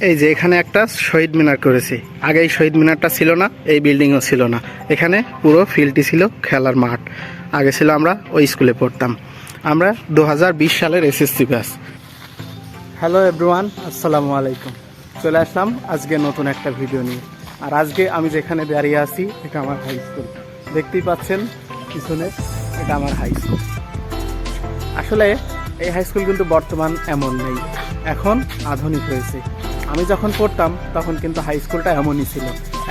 এই যে এখানে একটা শহীদ মিনার করেছি। আগে এই শহীদ মিনারটা ছিল না, এই বিল্ডিংও ছিল না। এখানে পুরো ফিল্ডটি ছিল খেলার মাঠ। আগে ছিল আমরা ওই স্কুলে পড়তাম। আমরা 2020 সালের এসএসসি ব্যাচ। হ্যালো এভরিওয়ান, আসসালামু আলাইকুম। চলে আসলাম আজকে নতুন একটা ভিডিও নিয়ে। আর আজকে আমি যেখানে দাঁড়িয়ে আছি এটা আমার হাই স্কুল। দেখতেই পাচ্ছেন পিছনে, এটা আমার হাই স্কুল। আসলে এই হাই স্কুল কিন্তু বর্তমান এমন নেই, এখন আধুনিক হয়েছে। আমি যখন পড়তাম তখন কিন্তু হাই স্কুলটা এমনই ছিল।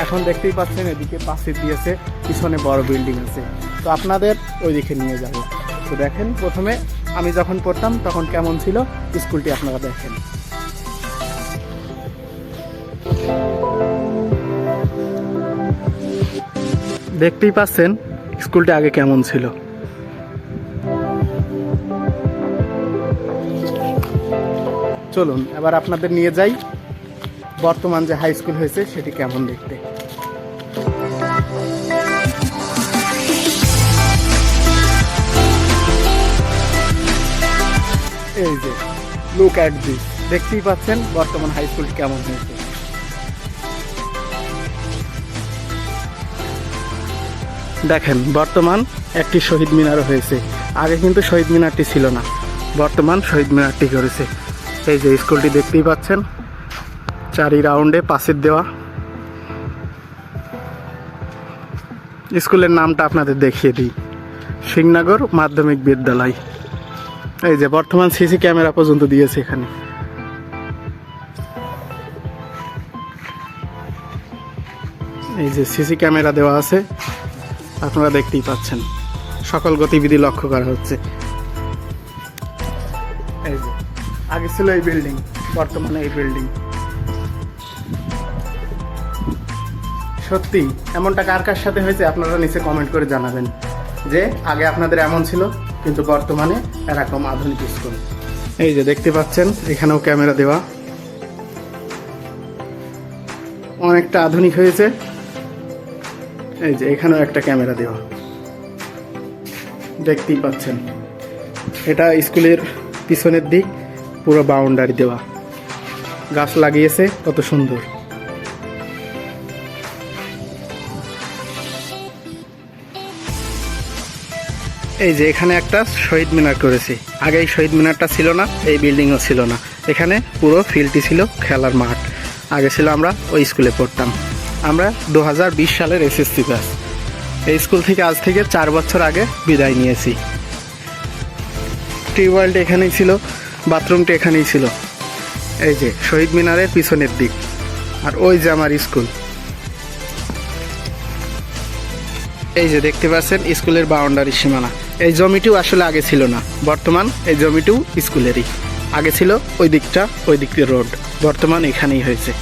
এখন দেখতেই পাচ্ছেন এদিকে পাশে দিয়েছে, পিছনে বড় বিল্ডিং আছে। তো আপনাদের ওই দিকে নিয়ে যাব। তো দেখেন প্রথমে আমি যখন পড়তাম তখন কেমন ছিল স্কুলটি, আপনারা দেখেন। দেখতেই পাচ্ছেন স্কুলটি আগে কেমন ছিল। চলুন এবার আপনাদের নিয়ে যাই বর্তমান যে হাই স্কুল হয়েছে সেটি কেমন দেখতে। এই যে লুক অ্যাট দিস, দেখতেই পাচ্ছেন বর্তমান হাই স্কুলটি কেমন হয়েছে। দেখেন বর্তমান একটি শহীদ মিনারও হয়েছে। আগে কিন্তু শহীদ মিনারটি ছিল না, বর্তমান শহীদ মিনারটি করেছে। এই যে স্কুলটি দেখতেই পাচ্ছেন, চারি রাউন্ডে পাঁচিল দেওয়া। স্কুলের নামটা আপনাদের দেখিয়ে দিই, সিংনগর মাধ্যমিক বিদ্যালয়। এই যে বর্তমান সিসি ক্যামেরা পর্যন্ত দিয়েছে এখানে। এই যে সিসি ক্যামেরা দেওয়া আছে, আপনারা দেখতেই পাচ্ছেন। সকল গতিবিধি লক্ষ্য করা হচ্ছে। এই যে আগে ছিল এই বিল্ডিং, বর্তমানে এই বিল্ডিং। সত্যি এমনটা কার কার সাথে হয়েছে আপনারা নিচে কমেন্ট করে জানাবেন যে আগে আপনাদের এমন ছিল কিন্তু বর্তমানে এরকম আধুনিক স্কুল। এই যে দেখতে পাচ্ছেন এখানেও ক্যামেরা দেওয়া, অনেকটা আধুনিক হয়েছে। এই যে এখানেও একটা ক্যামেরা দেওয়া, দেখতেই পাচ্ছেন। এটা স্কুলের পিছনের দিক, পুরো বাউন্ডারি দেওয়া, গাছ লাগিয়েছে কত সুন্দর। এই যে এখানে একটা শহীদ মিনার করেছি। আগে এই শহীদ মিনারটা ছিল না, এই বিল্ডিংও ছিল না। এখানে পুরো ফিল্ডটি ছিল খেলার মাঠ। আগে ছিল আমরা ওই স্কুলে পড়তাম। আমরা 2020 সালের এসএসসি ব্যাচ। এই স্কুল থেকে আজ থেকে 4 বছর আগে বিদায় নিয়েছি। টিউবওয়েলটা এখানেই ছিল, বাথরুমটা এখানেই ছিল। এই যে শহীদ মিনারের পিছনের দিক, আর ওই যে আমার স্কুল। এই যে দেখতে পাচ্ছেন স্কুলের বাউন্ডারি সীমানা। এই জমিটিও আসলে আগে ছিল না, বর্তমান এই জমিটিও স্কুলেরই। আগে ছিল ওই দিকটা, ওই দিকটি রোড, বর্তমান এখানেই হয়েছে।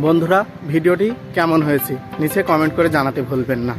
বন্ধুরা ভিডিওটি কেমন হয়েছে নিচে কমেন্ট করে জানাতে ভুলবেন না।